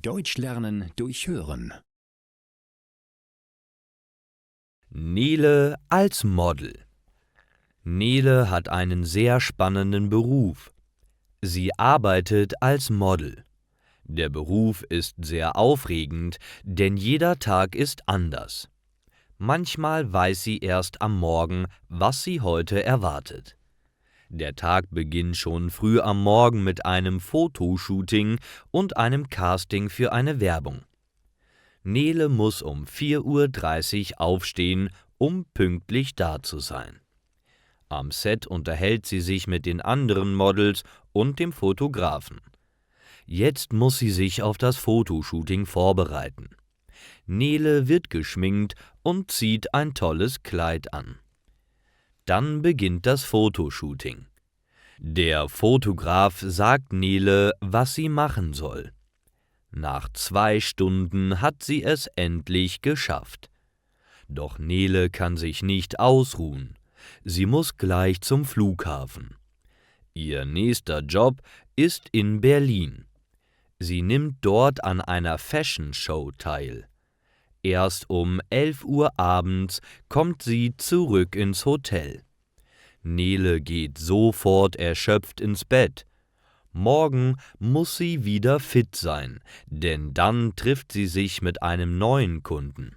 Deutsch lernen durch Hören. Nele als Model. Nele hat einen sehr spannenden Beruf. Sie arbeitet als Model. Der Beruf ist sehr aufregend, denn jeder Tag ist anders. Manchmal weiß sie erst am Morgen, was sie heute erwartet. Der Tag beginnt schon früh am Morgen mit einem Fotoshooting und einem Casting für eine Werbung. Nele muss um 4:30 Uhr aufstehen, um pünktlich da zu sein. Am Set unterhält sie sich mit den anderen Models und dem Fotografen. Jetzt muss sie sich auf das Fotoshooting vorbereiten. Nele wird geschminkt und zieht ein tolles Kleid an. Dann beginnt das Fotoshooting. Der Fotograf sagt Nele, was sie machen soll. Nach 2 Stunden hat sie es endlich geschafft. Doch Nele kann sich nicht ausruhen. Sie muss gleich zum Flughafen. Ihr nächster Job ist in Berlin. Sie nimmt dort an einer Fashion Show teil. Erst um 11 Uhr abends kommt sie zurück ins Hotel. Nele geht sofort erschöpft ins Bett. Morgen muss sie wieder fit sein, denn dann trifft sie sich mit einem neuen Kunden.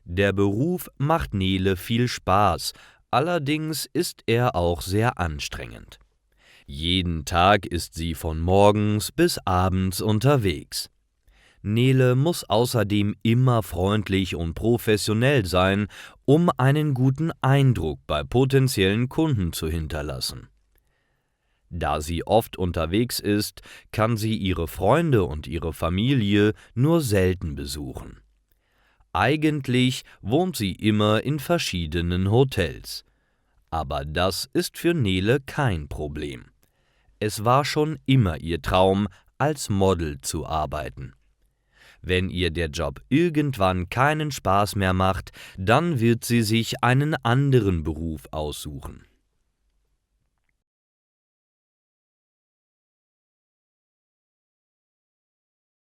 Der Beruf macht Nele viel Spaß, allerdings ist er auch sehr anstrengend. Jeden Tag ist sie von morgens bis abends unterwegs. Nele muss außerdem immer freundlich und professionell sein, um einen guten Eindruck bei potenziellen Kunden zu hinterlassen. Da sie oft unterwegs ist, kann sie ihre Freunde und ihre Familie nur selten besuchen. Eigentlich wohnt sie immer in verschiedenen Hotels. Aber das ist für Nele kein Problem. Es war schon immer ihr Traum, als Model zu arbeiten. Wenn ihr der Job irgendwann keinen Spaß mehr macht, dann wird sie sich einen anderen Beruf aussuchen.